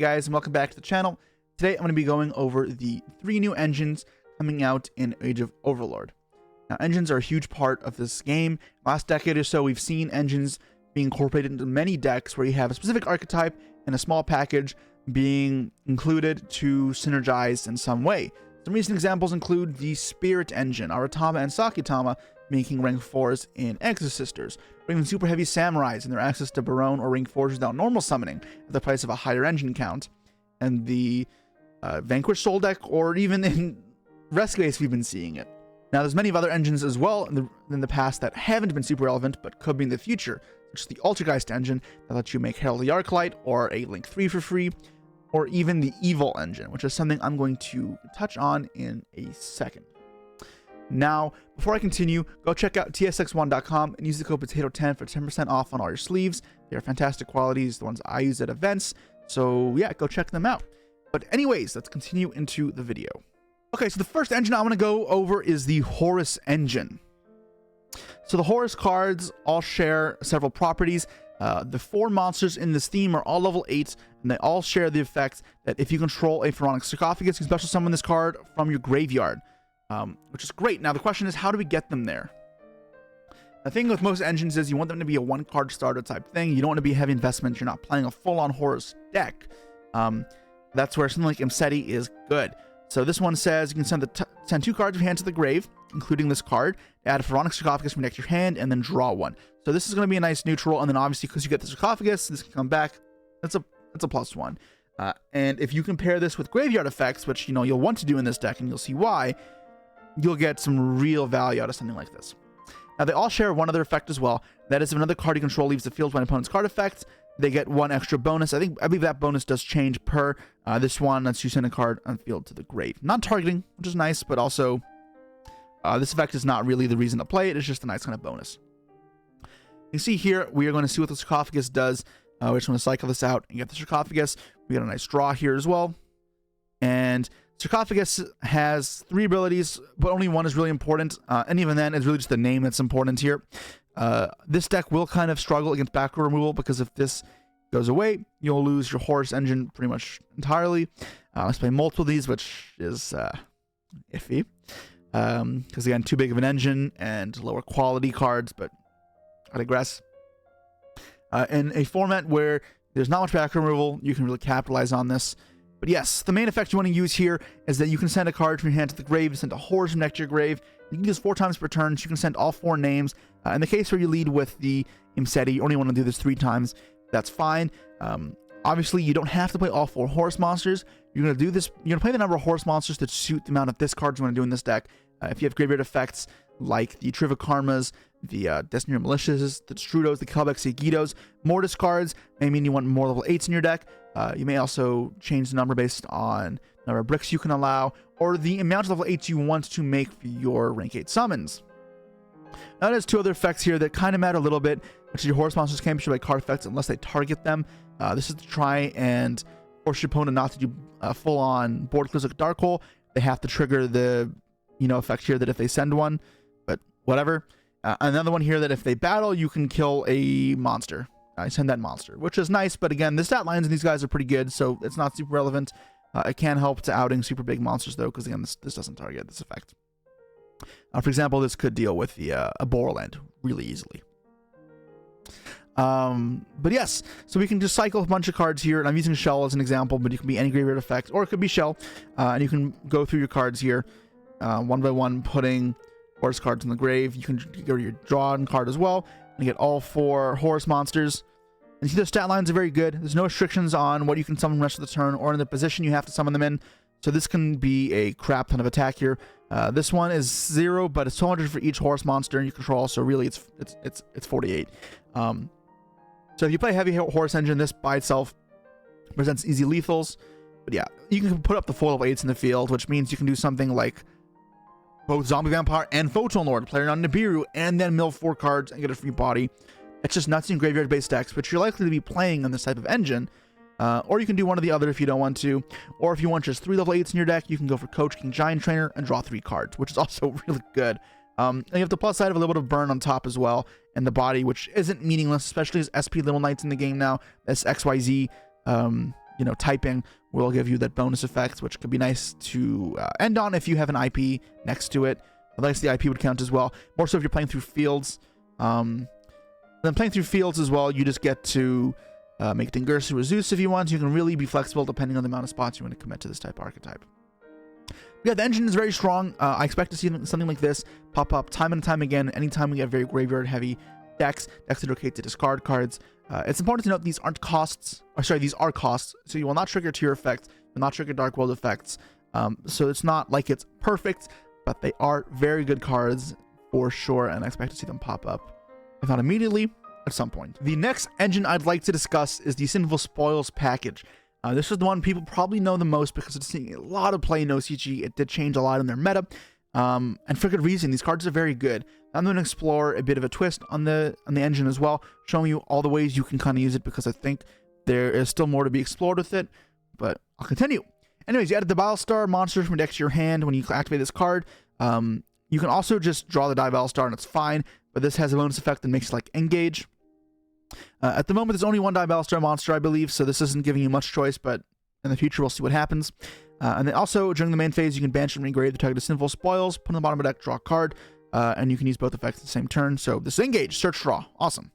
guys, and welcome back to the channel. Today I'm going to be going over the 3 new engines coming out in Age of Overlord. Now, engines are a huge part of this game. Last decade or so, we've seen engines being incorporated into many decks where you have a specific archetype and a small package being included to synergize in some way. Some recent examples include the Spirit engine, Aratama and Sakitama making rank 4s in Exorcisters, or even super heavy samurais and their access to Barone or rank 4s without normal summoning at the price of a higher engine count. And the Vanquish Soul deck, or even in Rescue Ace, we've been seeing it. Now, there's many of other engines as well in the past that haven't been super relevant, but could be in the future, such as the Altergeist engine that lets you make Herald the Arclight, or a Link 3 for free, or even the Evil engine, which is something I'm going to touch on in a second. Now, before I continue, go check out tsx1.com and use the code POTATO10 for 10% off on all your sleeves. They are fantastic qualities, the ones I use at events, so yeah, go check them out. But anyways, let's continue into the video. Okay, so the first engine I want to go over is the Horus engine. So the Horus cards all share several properties. The 4 monsters in this theme are all level 8, and they all share the effect that if you control a Pharaonic sarcophagus, you can special summon this card from your graveyard, which is great. Now the question is, how do we get them there? The thing with most engines is you want them to be a 1-card starter type thing. You don't want to be a heavy investment. You're not playing a full-on Horus deck. That's where something like Imseti is good. So this one says you can send 2 cards of your hand to the grave, including this card, add a Pharaonic sarcophagus from your deck to your hand, and then draw 1. So this is going to be a nice neutral, and then obviously because you get the sarcophagus, this can come back. That's a +1. And if you compare this with graveyard effects, which you'll want to do in this deck, and you'll see why, you'll get some real value out of something like this. Now they all share one other effect as well. That is, if another card you control leaves the field by an opponent's card effect, they get 1 extra bonus. I believe that bonus does change per this one. Lets you send a card on field to the grave. Not targeting, which is nice, but also this effect is not really the reason to play it. It's just a nice kind of bonus. You see here, we are going to see what the sarcophagus does. We're just going to cycle this out and get the sarcophagus. We got a nice draw here as well. And sarcophagus has 3 abilities, but only 1 is really important. And even then, it's really just the name that's important here. This deck will kind of struggle against backrow removal, because if this goes away, you'll lose your Horus engine pretty much entirely. Let's play multiple of these, which is iffy. Because again, too big of an engine and lower quality cards, but I digress. In a format where there's not much backrow removal, you can really capitalize on this. But yes, the main effect you want to use here is that you can send a card from your hand to the grave, send a Horus from next to your grave. You can do this 4 times per turn, so you can send all 4 names. In the case where you lead with the Imseti, you only want to do this 3 times. That's fine. Obviously, you don't have to play all 4 Horus monsters. You're going to do this. You're going to play the number of Horus monsters that suit the amount of this cards you want to do in this deck. If you have graveyard effects like the Trivikarmas, the Destiny Militias, the Strudos, the Kelbex, the Yugiohs, Mortis cards may mean you want more level 8s in your deck. You may also change the number based on the number of bricks you can allow, or the amount of level 8s you want to make for your rank 8 summons. Now there's 2 other effects here that kind of matter a little bit, which is your Horus monsters can't be by card effects unless they target them. This is to try and force your opponent not to do full-on board clears like Dark Hole. They have to trigger the effect here that if they send one, but whatever. Another one here that if they battle, you can kill a monster. Send that monster, which is nice, but again, the stat lines in these guys are pretty good, so it's not super relevant. It can help to outing super big monsters, though, because again, this doesn't target this effect. For example, this could deal with the Borland really easily. But yes, so we can just cycle a bunch of cards here, and I'm using Shell as an example, but it can be any graveyard effect, or it could be Shell, and you can go through your cards here, 1 by 1, putting Horus cards in the grave. You can go to your drawn card as well, and get all 4 Horus monsters. And see, the stat lines are very good. There's no restrictions on what you can summon the rest of the turn, or in the position you have to summon them in. So this can be a crap ton of attack here. This one is 0, but it's 200 for each Horus monster you control, so really it's 48. So if you play heavy Horus engine, this by itself presents easy lethals. But yeah, you can put up the 4 level 8s in the field, which means you can do something like both Zombie Vampire and Photon Lord, player on Nibiru, and then mill 4 cards and get a free body. It's just nuts in graveyard-based decks, which you're likely to be playing on this type of engine. Or you can do one or the other if you don't want to. Or if you want just 3 level 8s in your deck, you can go for Coach, King, Giant Trainer, and draw 3 cards, which is also really good. And you have the plus side of a little bit of burn on top as well, and the body, which isn't meaningless, especially as SP Little Knights in the game now. That's XYZ. typing will give you that bonus effect, which could be nice to end on if you have an IP next to it. At least the IP would count as well. More so if you're playing through fields. Then playing through fields as well, you just get to make Dingirsu or Zeus if you want. You can really be flexible depending on the amount of spots you want to commit to this type of archetype. Yeah, the engine is very strong. I expect to see something like this pop up time and time again anytime we get very graveyard-heavy decks that are okay to discard cards. It's important to note these aren't costs. These are costs. So you will not trigger tier effects, will not trigger Dark World effects. So it's not like it's perfect, but they are very good cards for sure, and I expect to see them pop up, if not immediately, at some point. The next engine I'd like to discuss is the Sinful Spoils package. This is the one people probably know the most because it's seeing a lot of play in OCG. It did change a lot in their meta, and for good reason. These cards are very good. I'm going to explore a bit of a twist on the engine as well, showing you all the ways you can kind of use it because I think there is still more to be explored with it, but I'll continue. Anyways, you added the Bilestar monster from your deck to your hand when you activate this card. You can also just draw the Bilestar and it's fine, but this has a bonus effect that makes it like engage. At the moment, there's only one Bilestar monster, I believe, so this isn't giving you much choice, but in the future, we'll see what happens. And then also, during the main phase, you can banish and regrade the target Sinful Spoils, put on the bottom of the deck, draw a card, and you can use both effects at the same turn. So this is engage, search, draw. Awesome.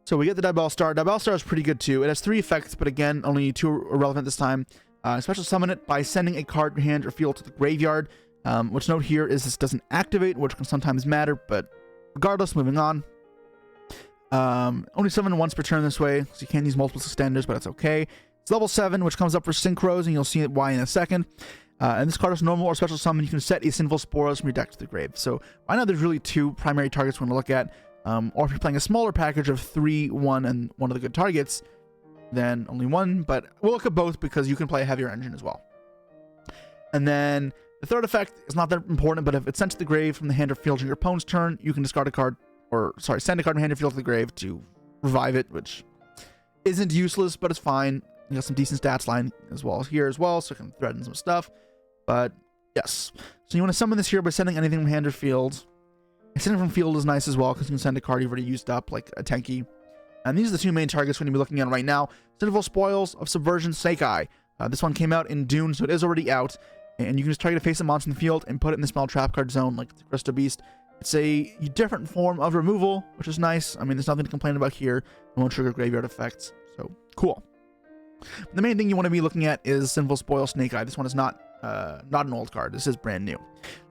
So we get the Bilestar. Bilestar is pretty good too. It has 3 effects, but again, only 2 are relevant this time. Special summon it by sending a card from your hand or field to the graveyard. Which note here is this doesn't activate, which can sometimes matter, but regardless, moving on. Only summon once per turn this way, so you can't use multiple extenders, but it's okay. It's level 7, which comes up for synchros, and you'll see why in a second. And this card is normal or special summon. You can set a Sinful Spoils from your deck to the grave. So right now there's really 2 primary targets we want to look at. Or if you're playing a smaller package of 3, 1, and one of the good targets, then only 1. But we'll look at both because you can play a heavier engine as well. And then the third effect is not that important, but if it's sent to the grave from the hand or field during your opponent's turn, you can discard a card, send a card from hand or field to the grave to revive it, which isn't useless, but it's fine. You got some decent stats line as well here as well, so you can threaten some stuff. But yes, so you want to summon this here by sending anything from hand or field. And sending from field is nice as well because you can send a card you've already used up, like a Tenki. And these are the 2 main targets we're going to be looking at right now. Sinful Spoils of Subversion Snake Eye. This one came out in Dune, so it is already out. And you can just target a face-up monster in the field and put it in the spell trap card zone like the Crystal Beast. It's a different form of removal, which is nice. I mean, there's nothing to complain about here. It won't trigger graveyard effects, so cool. The main thing you want to be looking at is Sinful Spoil Snake Eye. This one is not an old card. This is brand new.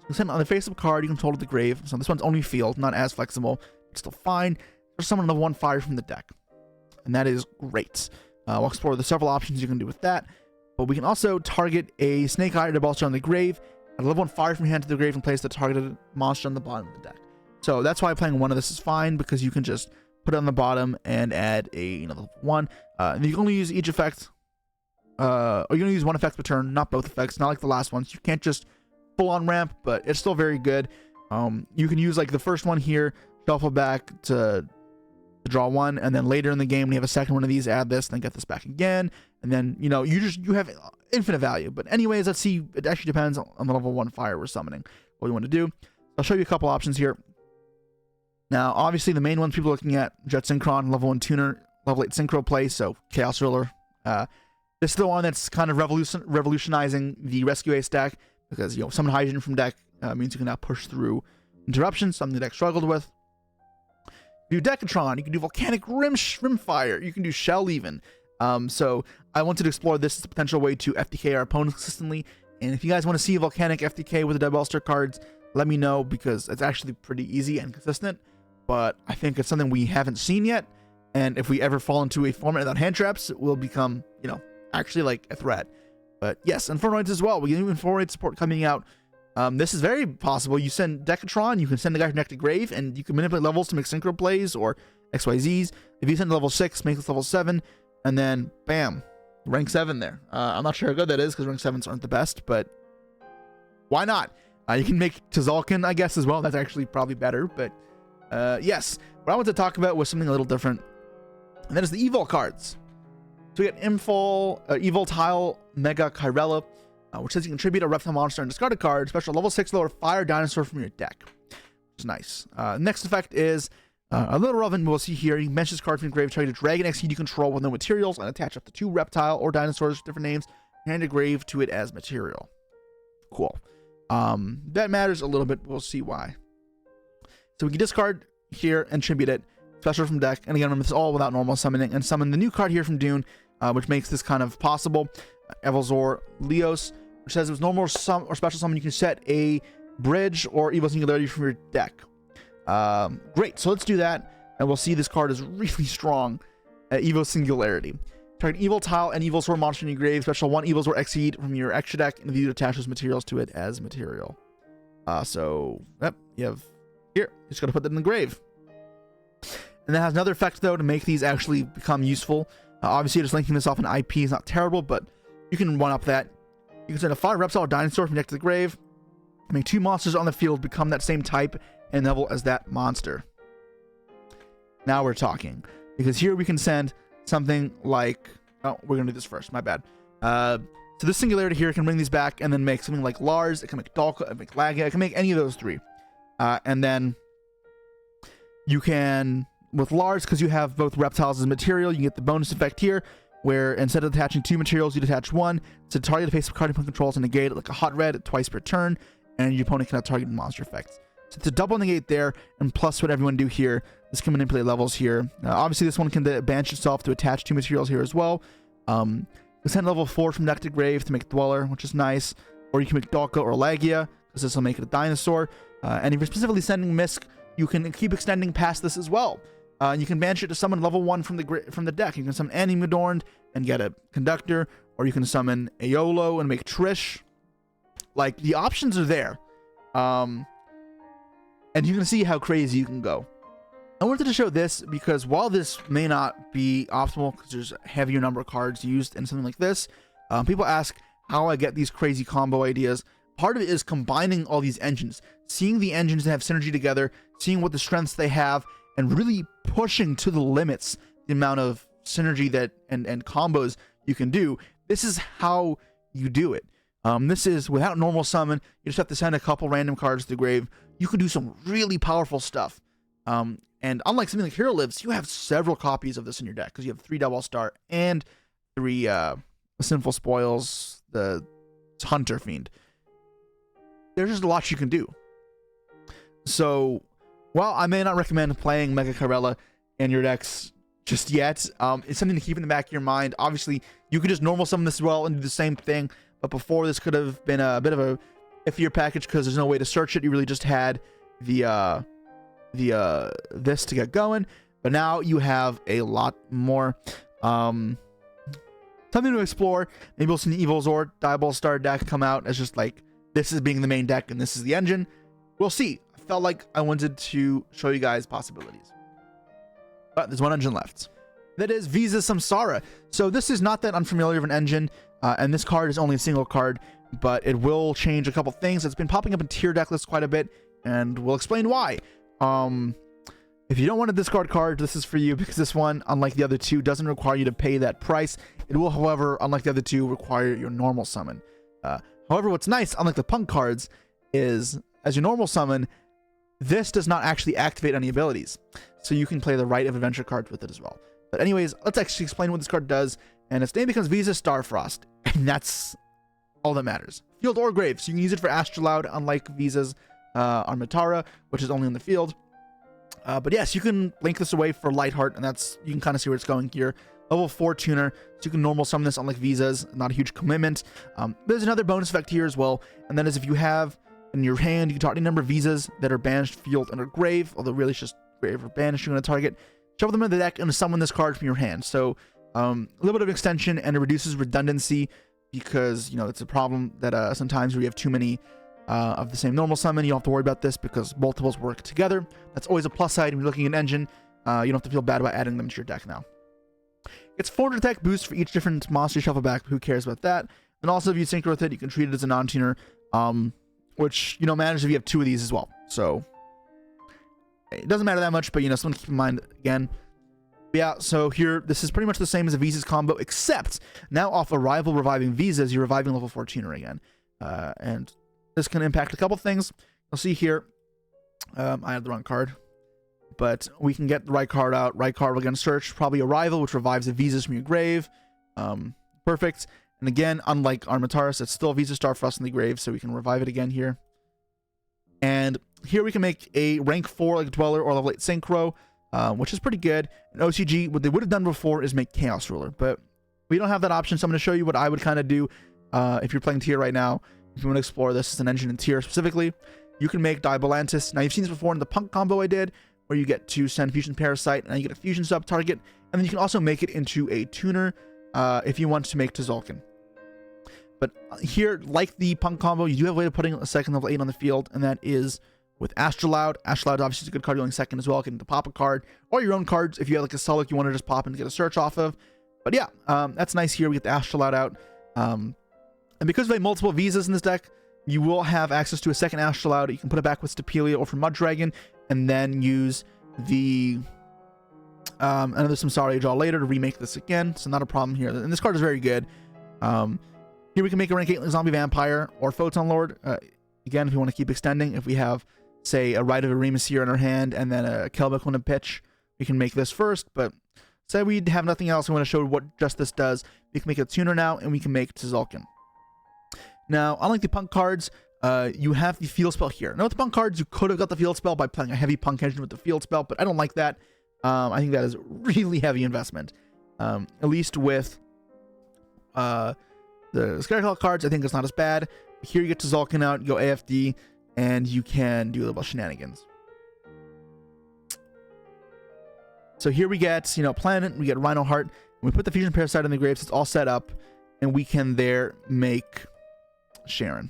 So send on the face-up card, you can control the grave. So this one's only field, not as flexible, but still fine. There's someone level 1 fire from the deck, and that is great. We'll explore the several options you can do with that. But we can also target a Snake Eye or a Bilestar on the grave, and level 1 fire from your hand to the grave and place the targeted monster on the bottom of the deck. So that's why playing one of this is fine, because you can just put it on the bottom and add a level 1. And you can only use each effect, or you can only use 1 effect per turn, not both effects, not like the last ones. You can't just full on ramp, but it's still very good. You can use like the first one here, shuffle back to draw 1, and then later in the game when you have a second one of these, add this, then get this back again, and then you have infinite value. But anyways, let's see. It actually depends on the level 1 fire we're summoning, what we want to do. I'll show you a couple options here. Now obviously the main ones people are looking at: Jet Synchron, level 1 tuner, level 8 synchro play, so Chaos Ruler. This is the one that's kind of revolutionizing the Rescue Ace deck, because summon Hydrogen from deck means you can now push through interruptions, something the deck struggled with. You do Decatron, you can do Volcanic Rimfire, you can do Shell even. So I wanted to explore this as a potential way to FTK our opponents consistently. And if you guys want to see Volcanic FTK with the Bilestar cards, let me know, because it's actually pretty easy and consistent. But I think it's something we haven't seen yet. And if we ever fall into a format without hand traps, it will become, actually like a threat. But yes, and Fortnite as well. We get even Fortnite support coming out. This is very possible. You send Decatron, you can send the guy from deck to grave, and you can manipulate levels to make synchro plays or XYZs. If you send level 6, make this level 7, and then bam, rank 7 there. I'm not sure how good that is because rank 7s aren't the best, but why not? You can make Tzolk'in, I guess, as well. That's actually probably better, but yes. What I want to talk about was something a little different, and that is the Evil cards. So we got Evil Tile Mega Kyrella, which says you can tribute a reptile monster and discard a card, special level 6 lower fire dinosaur from your deck, which is nice. Next effect is A little relevant, we'll see here. You can bench this card from your grave, target a dragon XD you control with no materials, and attach up to 2 reptile or dinosaurs with different names, and a grave to it as material. Cool. That matters a little bit. We'll see why. So we can discard here and tribute it. Special from deck. And again, remember, this is all without normal summoning. And summon the new card here from Dune, which makes this kind of possible. Evelzor Leos, which says it was normal or special summon. You can set a bridge or evil singularity from your deck. Great. So let's do that. And we'll see this card is really strong at Evo Singularity. Target evil tile and evil sword monster in your grave. Special 1 evil sword exceed from your extra deck, and if you attach those materials to it as material. So, yep, you have here. You just got to put that in the grave. And that has another effect, though, to make these actually become useful. Obviously, just linking this off an IP is not terrible, but you can one-up that. You can send a 5 reptile or dinosaur from your deck to the grave. Make 2 monsters on the field become that same type and level as that monster. Now we're talking. Because here we can send something like... Oh, we're going to do this first. My bad. So this singularity here can bring these back and then make something like Lars. It can make Dalka. It can make Lagia. It can make any of those 3. And then you can... With Lars, because you have both reptiles as material, you can get the bonus effect here, where instead of attaching 2 materials, you detach 1. So target the face of card opponent controls and negate it like a hot red twice per turn, and your opponent cannot target monster effects. So it's a double negate there, and plus what everyone do here. This can manipulate levels here. Obviously, this one can banish itself to attach 2 materials here as well. You can send level 4 from deck to grave to make Dweller, which is nice. Or you can make Dalka or Lagia, because this will make it a dinosaur. And if you're specifically sending Misk, you can keep extending past this as well. You can banish it to summon level 1 from the deck. You can summon Animadorned and get a Conductor, or you can summon Aeolo and make Trish. Like, the options are there. And you can see how crazy you can go. I wanted to show this because while this may not be optimal because there's a heavier number of cards used in something like this, people ask how I get these crazy combo ideas. Part of it is combining all these engines, seeing the engines that have synergy together, seeing what the strengths they have, and really pushing to the limits the amount of synergy that and combos you can do. This is how you do it. This is without normal summon. You just have to send a couple random cards to the grave. You can do some really powerful stuff. And unlike something like Hero Lives, you have several copies of this in your deck because you have 3 Double Star and 3 Sinful Spoils, the Hunter Fiend. There's just a lot you can do. So, while I may not recommend playing Mega Kyrella in your decks just yet, it's something to keep in the back of your mind. Obviously, you could just normal summon this as well and do the same thing, but before this could have been a bit of a iffier package because there's no way to search it. You really just had the this to get going, but now you have a lot more something to explore. Maybe we'll see an Evil Zord Diabol Star deck come out as just like this is being the main deck and this is the engine. We'll see. I felt like I wanted to show you guys possibilities, but there's one engine left. That is Visa Samsara. So this is not that unfamiliar of an engine, and this card is only a single card, but it will change a couple things. It's been popping up in tier deck lists quite a bit, and we'll explain why. If you don't want a discard card, this is for you because this one, unlike the other 2, doesn't require you to pay that price. It will, however, unlike the other 2, require your normal summon. However, what's nice, unlike the punk cards, is as your normal summon, this does not actually activate any abilities. So you can play the Rite of Adventure cards with it as well. But anyways, let's actually explain what this card does. And its name becomes Visa Starfrost. And that's all that matters. Field or grave. So you can use it for Astrolaud, unlike Visa's Armatara, which is only in the field. But yes, you can link this away for Lightheart, and that's you can kind of see where it's going here. Level 4 tuner, so you can normal summon this, unlike Visa's, not a huge commitment. There's another bonus effect here as well, and that is if you have in your hand, you can target any number of Visas that are banished, field, and or grave, although really it's just grave or banished you're going to target. Shuffle them into the deck and summon this card from your hand. So a little bit of extension, and it reduces redundancy because, you know, it's a problem that sometimes where you have too many of the same normal summon, you don't have to worry about this because multiples work together. That's always a plus side when you're looking at an engine. You don't have to feel bad about adding them to your deck now. It's 400 attack boost for each different monster you shuffle back. Who cares about that? And also, if you sync with it, you can treat it as a non-tuner, which, you know, matters if you have 2 of these as well. So it doesn't matter that much, but, you know, something to keep in mind again. Yeah, so here, this is pretty much the same as a Visa's combo, except now off arrival reviving Visas, you're reviving level 4 tuner again. And this can impact a couple things. You'll see here, I had the wrong card. but we can get the right card out. Right card, we're going to search probably Arrival, which revives the visas from your grave. Perfect. And again, unlike Armataris, it's still a Visa Star for us in the grave, so we can revive it again here. And here we can make a rank 4 like Dweller or level 8 Synchro, which is pretty good. In OCG, what they would have done before is make Chaos Ruler, but we don't have that option, so I'm going to show you what I would kind of do if you're playing Tier right now. If you want to explore this as an engine in Tier specifically, you can make Diabolantis. Now, you've seen this before in the Punk combo I did, where you get to send Fusion Parasite, and you get a Fusion sub-target, and then you can also make it into a tuner if you want to make Tzolk'in. But here, like the Punk combo, you do have a way of putting a second level 8 on the field, and that is with Astrolaud. Astrolaud obviously is a good card dealing second as well, getting to pop a card, or your own cards if you have like a Sullik you want to just pop and get a search off of. But yeah, that's nice here. We get the Astrolaud out. And because we have multiple visas in this deck, you will have access to a second Astrolaud. You can put it back with Stapelia or for Mud Dragon, and then use the another Samsara Yugioh later to remake this again. So not a problem here. And this card is very good. Here we can make a rank 8 Zombie Vampire or Photon Lord. Again, if you want to keep extending, if we have, say, a Rite of Aremus here in our hand and then a Kelbeck on a pitch, we can make this first. But say we have nothing else, we want to show what just this does. We can make a tuner now, and we can make Tzolk'in. Now, unlike the Punk cards, you have the field spell here. Now, with the Punk cards, you could have got the field spell by playing a heavy Punk engine with the field spell, but I don't like that. I think that is really heavy investment. At least with the Scarecrow cards, I think it's not as bad. Here you get Tzolk'in out, you go AFD, and you can do a little shenanigans. So here we get, Planet, we get Rhino Heart, and we put the Fusion Parasite in the grave, so it's all set up, and we can there make Sharon.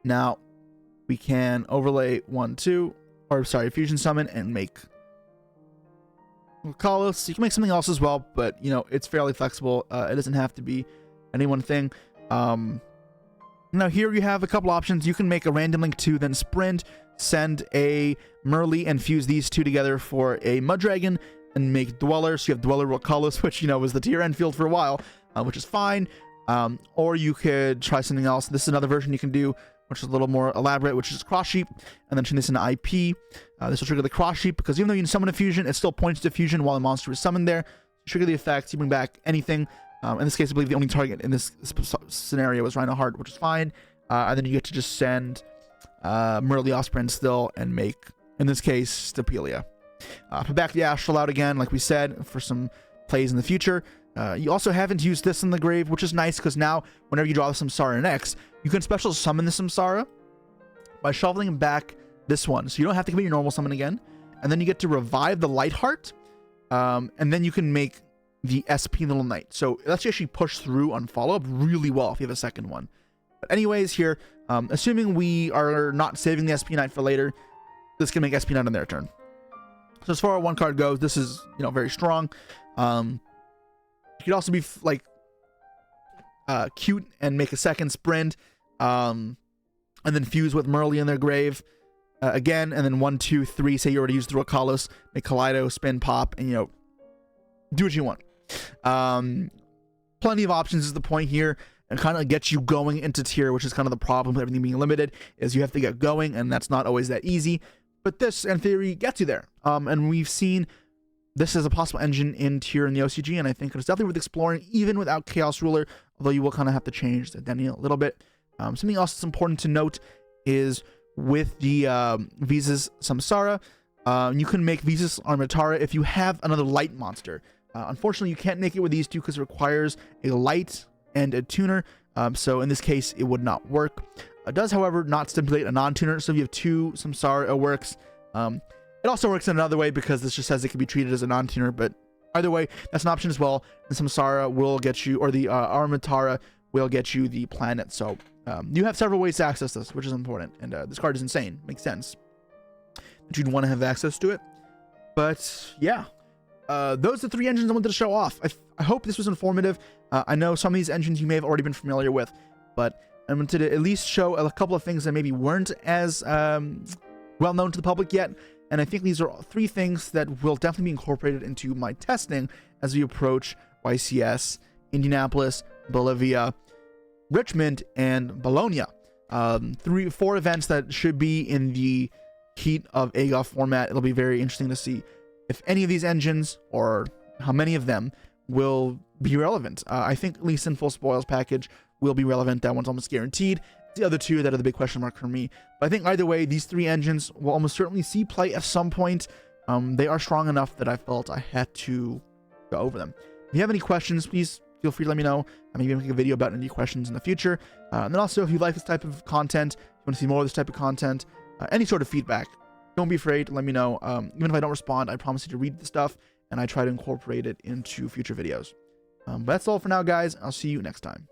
Now, we can overlay 1, 2, or sorry, Fusion Summon and make Kalos. You can make something else as well, but it's fairly flexible. It doesn't have to be any one thing. Now here you have a couple options. You can make a random link 2, then sprint, send a Merly, and fuse these two together for a Mud Dragon, and make Dweller. So you have Dweller with Kalos, which was the tier end field for a while, which is fine. Or you could try something else. This is another version you can do, which is a little more elaborate, which is Cross Sheep, and then turn this into IP. This will trigger the Cross Sheep, because even though you can summon a fusion, it still points to fusion while the monster is summoned there. Trigger the effect, you bring back anything. In this case, I believe the only target in this scenario was Rhino Heart, which is fine. And then you get to just send Merly Osprey still and make, in this case, Stapelia. Put back the Astral out again, like we said, for some plays in the future. You also haven't used this in the grave, which is nice, because now, whenever you draw the Samsara next, you can special summon the Samsara by shuffling back this one. So you don't have to commit your normal summon again. And then you get to revive the Light Heart. And then you can make the SP Little Knight. So let's actually push through on follow-up really well if you have a second one. But anyways, here, assuming we are not saving the SP Knight for later, this can make SP Knight on their turn. So as far as one card goes, this is, very strong. You could also be cute and make a second sprint, and then fuse with Merly in their grave again, and then 1, 2, 3. Say you already used through a Kalos, make Kaleido, spin, pop, and do what you want. Plenty of options is the point here, and kind of get you going into tier, which is kind of the problem with everything being limited, is you have to get going, and that's not always that easy. But this, in theory, gets you there. And we've seen this as a possible engine in tier in the OCG, and I think it's definitely worth exploring, even without Chaos Ruler, although you will kind of have to change the identity a little bit. Something else that's important to note is with the Visas Samsara, you can make Visas Armatara if you have another light monster. Unfortunately, you can't make it with these two because it requires a light and a tuner, so in this case, it would not work. It does, however, not stipulate a non-tuner, so if you have 2 Samsara, it works. It also works in another way, because this just says it can be treated as a non-tuner, but either way, that's an option as well. And Samsara will get you, or the Armatara will get you the planet, so you have several ways to access this, which is important, and this card is insane. Makes sense that you'd want to have access to it. But yeah, those are the 3 engines I wanted to show off. I hope this was informative. I know some of these engines you may have already been familiar with, but I wanted to at least show a couple of things that maybe weren't as well known to the public yet. And I think these are 3 things that will definitely be incorporated into my testing as we approach YCS, Indianapolis, Bolivia, Richmond, and Bologna. 4 events that should be in the heat of AGOF format, it'll be very interesting to see if any of these engines, or how many of them, will be relevant. I think at least in full spoils package will be relevant. That one's almost guaranteed. The other two that are the big question mark for me. But I think either way, these 3 engines will almost certainly see play at some point. They are strong enough that I felt I had to go over them. If you have any questions, please feel free to let me know. I may make a video about any questions in the future. And then also, if you like this type of content, if you want to see more of this type of content, any sort of feedback, don't be afraid to let me know. Even if I don't respond, I promise you to read the stuff, and I try to incorporate it into future videos. But that's all for now, guys. I'll see you next time.